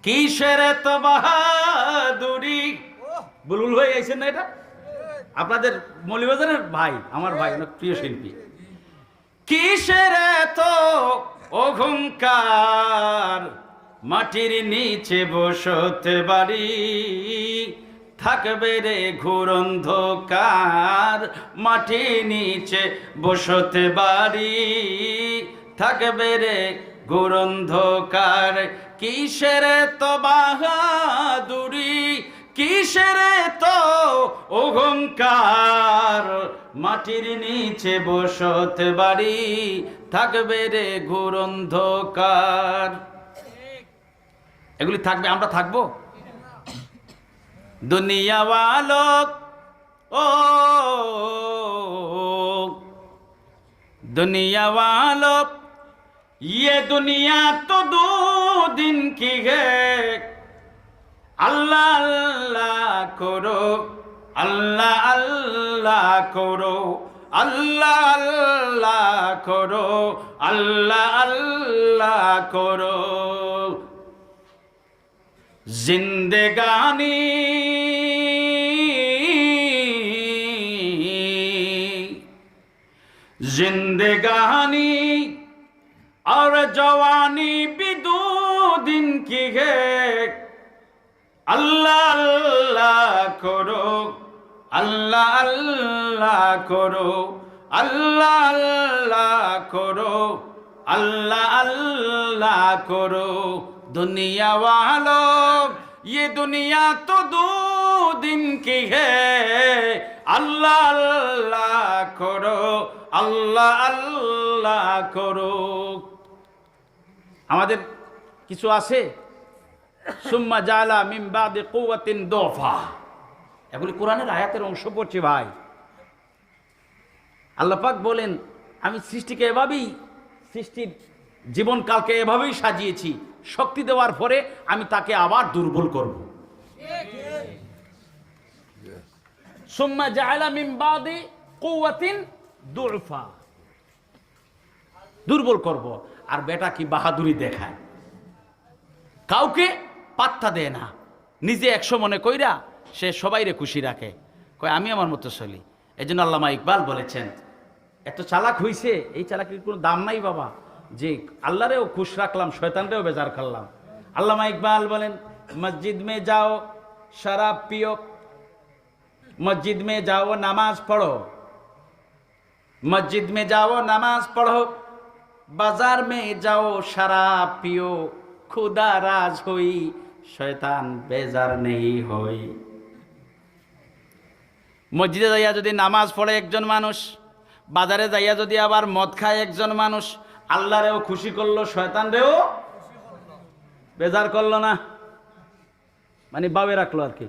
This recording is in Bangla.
কিসের এত বাহাদুরি, বুলবুল ভাই আইছেন না, এটা আপনাদের মৌলভীবাজারের ভাই, আমার ভাই, অনেক প্রিয় শিল্পী। কিসের এত অহংকার, মাটির নিচে বসতে বাড়ি, থাকবে রে ঘোর অন্ধকার, মাটির নিচে বসতে বাড়ি, থাকবে রে ঘোর অন্ধকার। কিসের তো বাহাদুরি, কিসের তো অহংকার, মাটির নিচে বসতে বাড়ি, থাকবে রে ঘোর অন্ধকার। এগুলি থাকবে, আমরা থাকবো? দুনিয়া वालो ओ दुनिया वालो, ये दुनिया तो दो दिन की है, अल्लाह अल्लाह करो, अल्लाह अल्लाह करो, अल्लाह अल्लाह करो, अल्लाह अल्लाह करो। जिंदगानी जिंदगानी और जवानी भी दो दिन की है, अल्लाह अल्लाह करो, अल्लाह अल्लाह करो, अल्लाह अल्लाह करो, अल्लाह अल्लाह करो। दुनिया वालों, ये दुनिया तो दो दिन की है, अल्लाह अल्लाह करो, अल्लाह अल्लाह करो। আমাদের কিছু আছে, সুম্মা জালা মিন বাদি কুওয়াতিন দুফা, এগুলি কোরআনের আয়াতের অংশ পড়ছি ভাই। আল্লাহ পাক বলেন, আমি সৃষ্টিকে এভাবেই, সৃষ্টির জীবনকালকে এভাবেই সাজিয়েছি, শক্তি দেওয়ার পরে আমি তাকে আবার দুর্বল করব। সুম্মা জাআলা মিন বাদি কুওয়াতিন দুফা, দুর্বল করব। আর বেটা কি বাহাদুরি দেখায়, কাউকে পাত্তা দেয় না, নিজে 100 মনে কইরা সে সবাইরে খুশি রাখে, কয় আমি আমার মতো চলি। এই জন্য আল্লামা ইকবাল বলেছেন, এত চালাক হইছে, এই চালাকির কোনো দাম নাই বাবা, যে আল্লাহরেও খুশ রাখলাম, শয়তানরেও বেজার করলাম। আল্লামা ইকবাল বলেন, মসজিদ में जाओ शराब पियो, मस्जिद में जाओ नमाज पढ़ो, मस्जिद में जाओ नमाज पढ़ो, बाजार में जाओ शराब पियो, खुदा राज होई शैतान बेजार नहीं होई। মসজিদে যাইয়া যদি নামাজ পড়ে একজন মানুষ, বাজারে যাইয়া যদি আবার মদ খায় একজন মানুষ, আল্লাহরেও খুশি করলো, শয়তানরেও বেজার করলো না, মানে বাবে রাখলো আর কি।